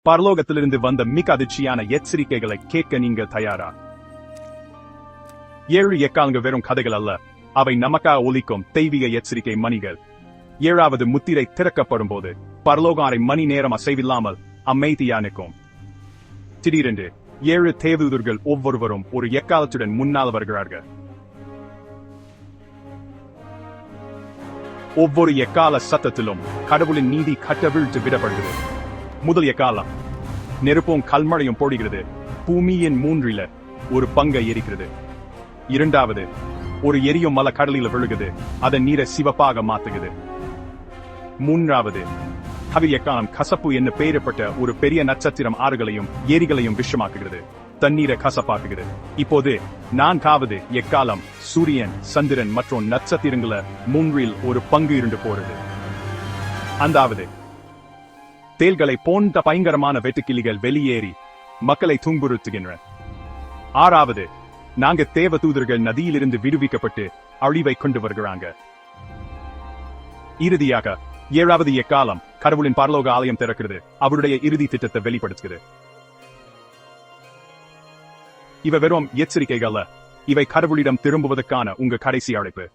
பரலோகத்திலிருந்து வந்த மிக அதிர்ச்சியான எச்சரிக்கைகளை கேட்க நீங்கள் தயாரா? 7 எக்காலங்கள் வெறும் கதைகள் அல்ல, அவை நமக்காக ஒலிக்கும் தெய்வீக எச்சரிக்கை மணிகள். 7வது முத்திரை திறக்கப்படும் போது பரலோகம் அரை மணி நேரம் அசைவில்லாமல் அமைதியா நிற்கும். திடீரென்று 7 தேவதூதர்கள் ஒவ்வொருவரும் ஒரு எக்காலத்துடன் முன்னால் வருகிறார்கள். ஒவ்வொரு எக்கால சத்தத்திலும் கடவுளின் நீதி கட்டவிழ்த்து விடப்படுகிறது. முதல் எக்காலம், நெருப்பும் கல்மழையும் பொழிகிறது, பூமியின் 3ல் ஒரு பங்கை எரிக்கிறது. 2வது, ஒரு எரியும் மலை கடலில் விழுகுது, அதன் நீரை சிவப்பாக மாத்துகிறது. 3வது, எக்காலம் கசப்பு என்று பெயரப்பட்ட ஒரு பெரிய நட்சத்திரம் ஆறுகளையும் ஏரிகளையும் விஷமாக்குகிறது, தண்ணீரை கசப்பாக்குகிறது. இப்போது 4வது எக்காலம் சூரியன், சந்திரன் மற்றும் நட்சத்திரங்கள 3ல் ஒரு பங்கு இருண்டு போறது. 5வது, தேள்களை போன்ற பயங்கரமான வெட்டுக்கிளிகள் வெளியேறி மக்களை துன்புறுத்துகின்றன. 6வது, 4 தேவதூதர்கள் நதியிலிருந்து விடுவிக்கப்பட்டு அழிவை கொண்டு வருகிறாங்க. இறுதியாக 7வது எக்காலம் கடவுளின் பரலோக ஆலயம் திறக்கிறது, அவருடைய இறுதி திட்டத்தை வெளிப்படுத்துகிறது. இவை வெறும் எச்சரிக்கைகள் அல்ல, இவை கடவுளிடம் திரும்புவதற்கான உங்க கடைசி அழைப்பு.